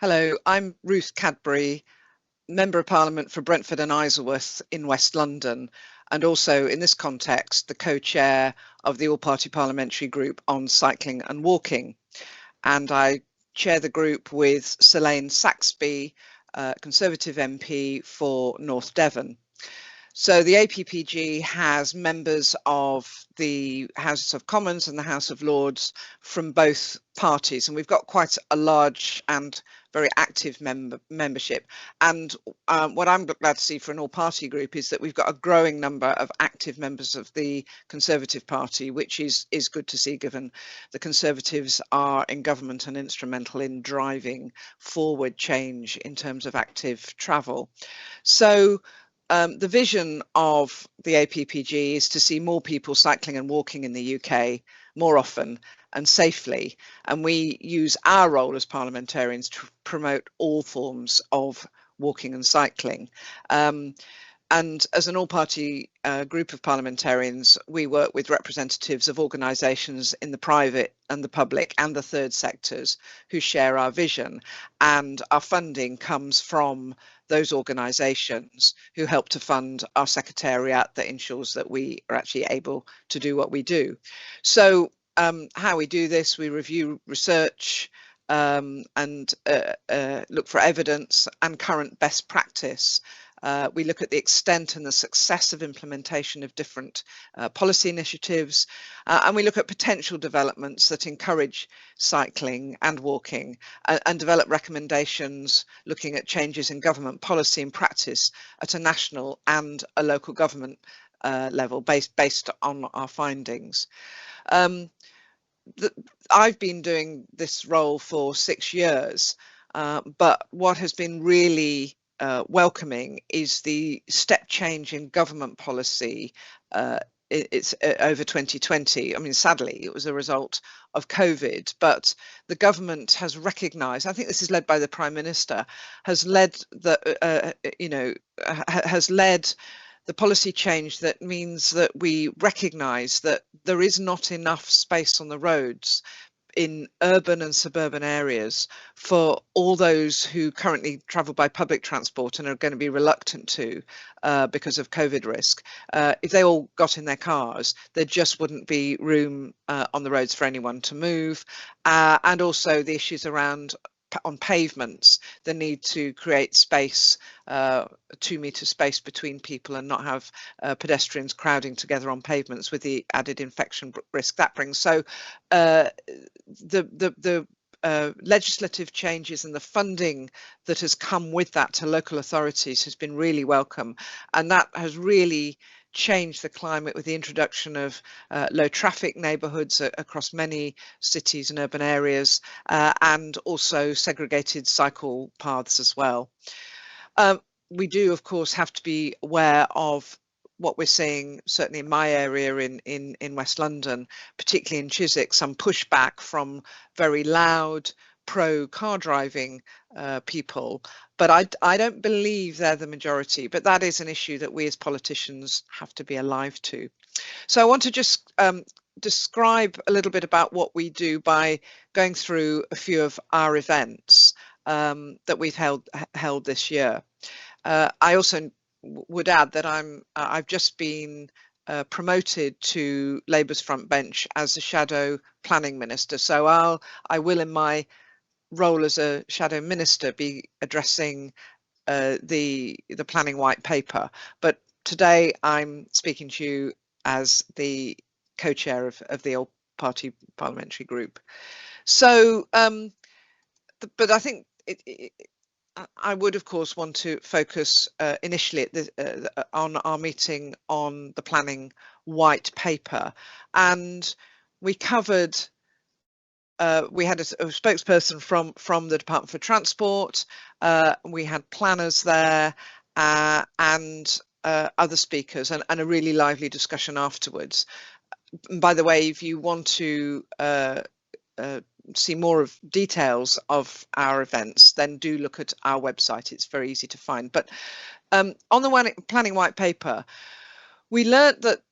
Hello, I'm Ruth Cadbury, Member of Parliament for Brentford and Isleworth in West London, and also in this context, the co-chair of the All-Party Parliamentary Group on Cycling and Walking. And I chair the group with Selane Saxby, Conservative MP for North Devon. So the APPG has members of the Houses of Commons and the House of Lords from both parties, and we've got quite a large and very active membership. And what I'm glad to see for an all-party group is that we've got a growing number of active members of the Conservative Party, which is good to see, given the Conservatives are in government and instrumental in driving forward change in terms of active travel. So the vision of the APPG is to see more people cycling and walking in the UK more often and safely. And we use our role as parliamentarians to promote all forms of walking and cycling. And as an all-party group of parliamentarians, we work with representatives of organisations in the private and the public and the third sectors who share our vision. And our funding comes from those organisations who help to fund our secretariat that ensures that we are actually able to do what we do. So how we do this, we review research and look for evidence and current best practice. We look at the extent and the success of implementation of different policy initiatives, and we look at potential developments that encourage cycling and walking, and develop recommendations looking at changes in government policy and practice at a national and a local government level based on our findings. I've been doing this role for 6 years, but what has been really welcoming is the step change in government policy. It's over 2020. I mean, sadly, it was a result of COVID, but the government has recognised, I think this is led by the Prime Minister, has led has led the policy change that means that we recognise that there is not enough space on the roads in urban and suburban areas for all those who currently travel by public transport and are going to be reluctant to because of COVID risk. If they all got in their cars, there just wouldn't be room on the roads for anyone to move. And also the issues around on pavements, the need to create space, 2 metre space between people and not have pedestrians crowding together on pavements with the added infection risk that brings. So the legislative changes and the funding that has come with that to local authorities has been really welcome, and that has really changed the climate with the introduction of low traffic neighbourhoods across many cities and urban areas, and also segregated cycle paths as well. We do, of course, have to be aware of what we're seeing, certainly in my area in West London, particularly in Chiswick, some pushback from very loud pro-car driving people, but I don't believe they're the majority. But that is an issue that we as politicians have to be alive to. So I want to just describe a little bit about what we do by going through a few of our events that we've held this year. I also would add that I've just been promoted to Labour's front bench as a shadow planning minister. So I will, in my role as a shadow minister, be addressing the planning white paper. But today I'm speaking to you as the co-chair of the All Party Parliamentary Group. So, but I think I would, of course, want to focus initially on our meeting on the planning white paper, and we covered. We had a spokesperson from the Department for Transport. We had planners there and other speakers, and a really lively discussion afterwards. And by the way, if you want to see more of details of our events, then do look at our website. It's very easy to find. But on the planning white paper, we learnt that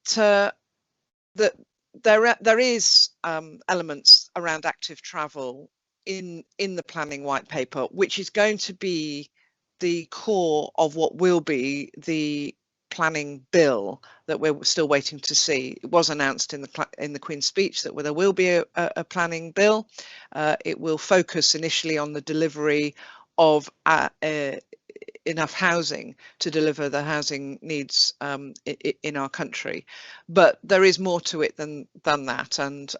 there is elements around active travel in the planning white paper, which is going to be the core of what will be the planning bill that we're still waiting to see. It was announced in the Queen's speech that there will be a planning bill. It will focus initially on the delivery of enough housing to deliver the housing needs in our country, but there is more to it than that. And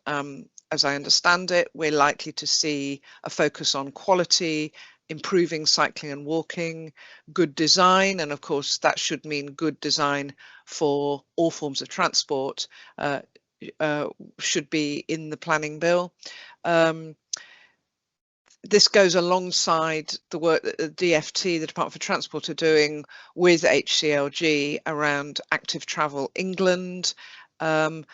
as I understand it, we're likely to see a focus on quality, improving cycling and walking, good design, and of course that should mean good design for all forms of transport, should be in the planning bill. This goes alongside the work that the DFT, the Department for Transport, are doing with HCLG around Active Travel England, and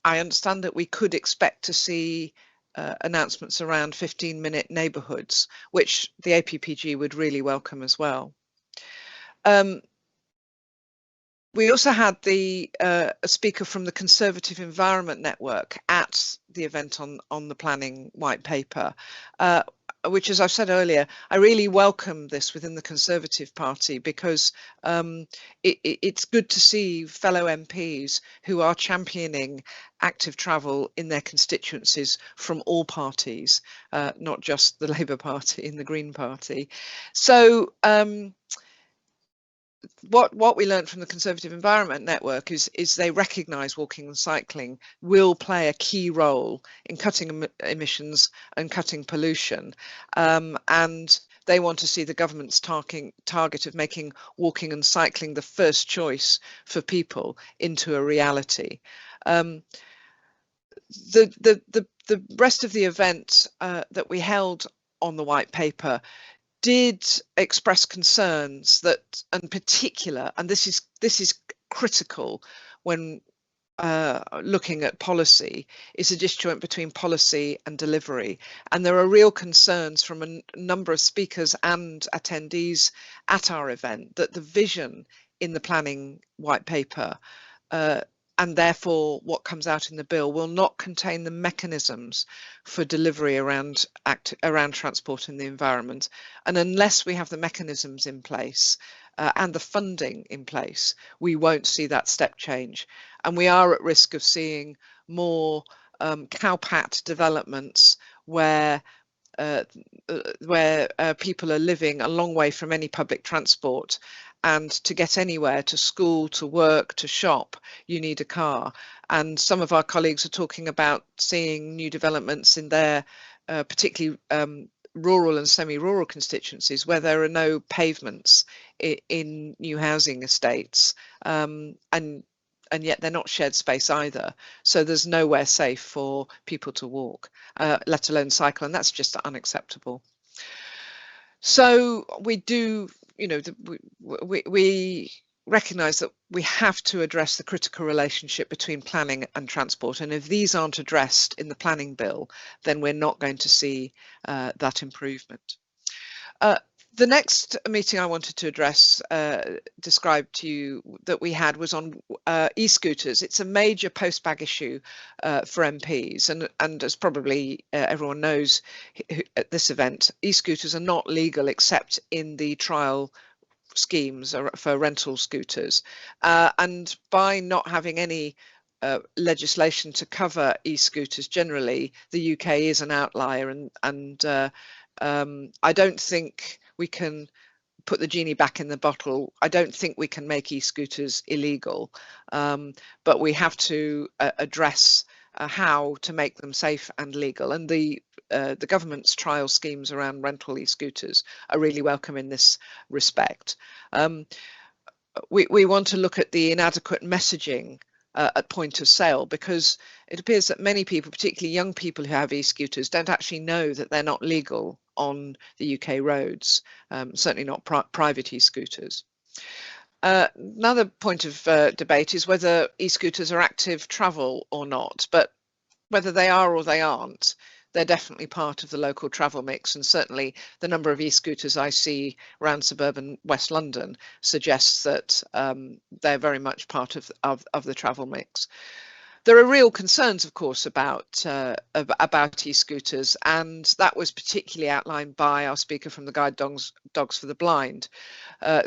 I understand that we could expect to see announcements around 15-minute neighbourhoods, which the APPG would really welcome as well. We also had a speaker from the Conservative Environment Network at the event on the planning white paper, which, as I've said earlier, I really welcome this within the Conservative Party, because it's good to see fellow MPs who are championing active travel in their constituencies from all parties, not just the Labour Party and the Green Party. So what we learned from the Conservative Environment Network is they recognise walking and cycling will play a key role in cutting emissions and cutting pollution, and they want to see the government's target of making walking and cycling the first choice for people into a reality. The rest of the event that we held on the white paper did express concerns that, in particular, and this is critical when looking at policy, is a disjoint between policy and delivery. And there are real concerns from a number of speakers and attendees at our event that the vision in the planning white paper, and therefore what comes out in the bill, will not contain the mechanisms for delivery around transport and the environment. And unless we have the mechanisms in place and the funding in place, we won't see that step change. And we are at risk of seeing more cowpat developments where people are living a long way from any public transport, and to get anywhere, to school, to work, to shop, you need a car. And some of our colleagues are talking about seeing new developments in their particularly rural and semi-rural constituencies where there are no pavements in new housing estates, and yet they're not shared space either. So there's nowhere safe for people to walk, let alone cycle, and that's just unacceptable. So we do, we recognise that we have to address the critical relationship between planning and transport, and if these aren't addressed in the planning bill, then we're not going to see that improvement. The next meeting I wanted to address, describe to you, that we had was on e-scooters. It's a major post-bag issue for MPs, and as probably everyone knows at this event, e-scooters are not legal except in the trial schemes for rental scooters, and by not having any legislation to cover e-scooters generally, the UK is an outlier, and I don't think we can put the genie back in the bottle. I don't think we can make e-scooters illegal, but we have to address how to make them safe and legal. And the government's trial schemes around rental e-scooters are really welcome in this respect. We want to look at the inadequate messaging at point of sale, because it appears that many people, particularly young people who have e-scooters, don't actually know that they're not legal on the UK roads, certainly not private e-scooters. Another point of debate is whether e-scooters are active travel or not, but whether they are or they aren't, they're definitely part of the local travel mix, and certainly the number of e-scooters I see around suburban West London suggests that they're very much part of the travel mix. There are real concerns, of course, about e-scooters, and that was particularly outlined by our speaker from the Guide Dogs for the Blind.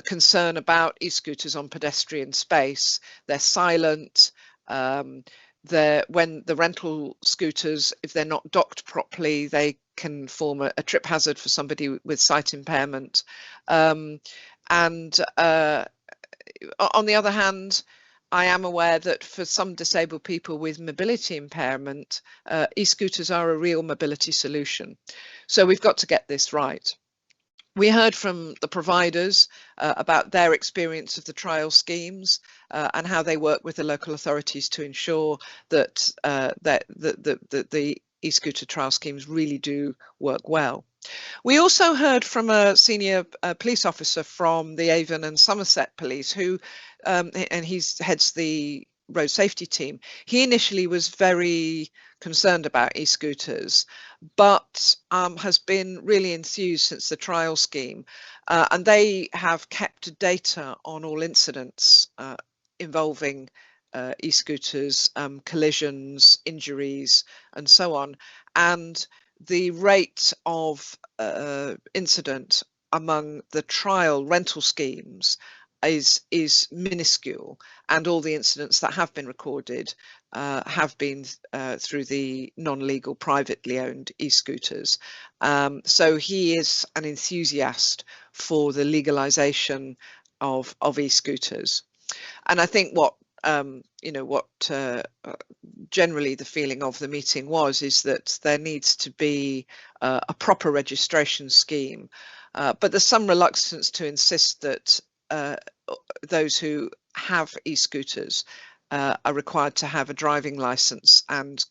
Concern about e-scooters on pedestrian space. They're silent. When the rental scooters, if they're not docked properly, they can form a trip hazard for somebody with sight impairment. On the other hand, I am aware that for some disabled people with mobility impairment, e-scooters are a real mobility solution. So we've got to get this right. We heard from the providers about their experience of the trial schemes and how they work with the local authorities to ensure that the e-scooter trial schemes really do work well. We also heard from a senior police officer from the Avon and Somerset Police who, and he heads the road safety team. He initially was very concerned about e-scooters, but has been really enthused since the trial scheme. And they have kept data on all incidents involving e-scooters, collisions, injuries, and so on. And the rate of incident among the trial rental schemes is minuscule, and all the incidents that have been recorded have been through the non-legal privately owned e-scooters. So he is an enthusiast for the legalization of e-scooters. And I think what generally the feeling of the meeting is that there needs to be a proper registration scheme, but there's some reluctance to insist that those who have e-scooters are required to have a driving license and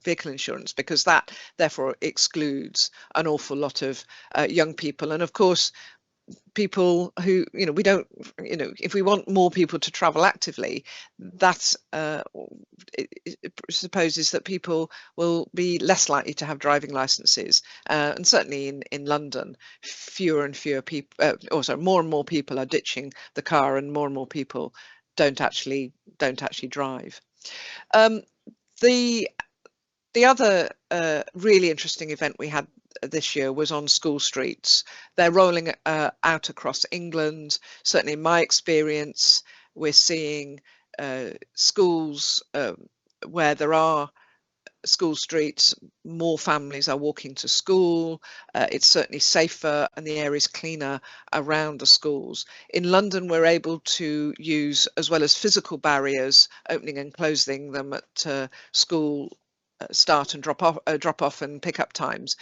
vehicle insurance, because that therefore excludes an awful lot of young people. And of course, people who, we don't, if we want more people to travel actively, that it supposes that people will be less likely to have driving licenses. And certainly in London, fewer and fewer people, more and more people are ditching the car, and more people don't actually drive. The other really interesting event we had this year was on school streets. They're rolling out across England. Certainly in my experience, we're seeing schools where there are school streets, more families are walking to school. It's certainly safer and the area is cleaner around the schools. In London, we're able to use, as well as physical barriers, opening and closing them at school start and drop off and pick up times.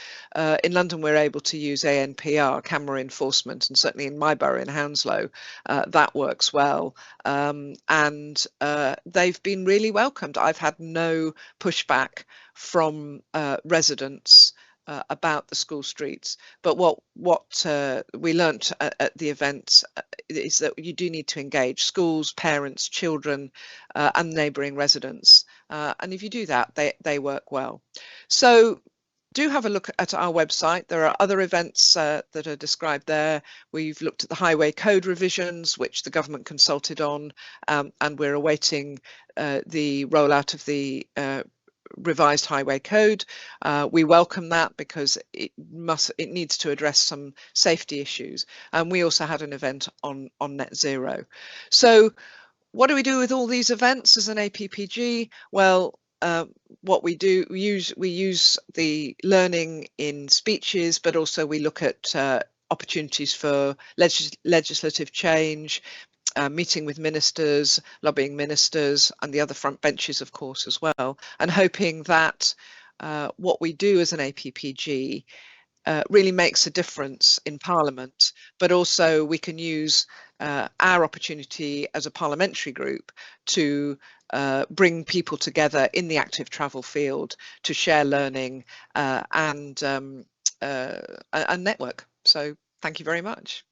In London, we're able to use ANPR, camera enforcement, and certainly in my borough in Hounslow, that works well. And they've been really welcomed. I've had no pushback from residents about the school streets. But what we learnt at the event is that you do need to engage schools, parents, children, and neighbouring residents. And if you do that, they work well. So do have a look at our website. There are other events that are described there. We've looked at the highway code revisions, which the government consulted on, and we're awaiting the rollout of the revised highway code. We welcome that because it needs to address some safety issues. And we also had an event on net zero. So what do we do with all these events as an APPG? Well, what we do, we use the learning in speeches, but also we look at opportunities for legislative change, meeting with ministers, lobbying ministers, and the other front benches, of course, as well, and hoping that what we do as an APPG really makes a difference in Parliament, but also we can use our opportunity as a parliamentary group to bring people together in the active travel field to share learning and network. So thank you very much.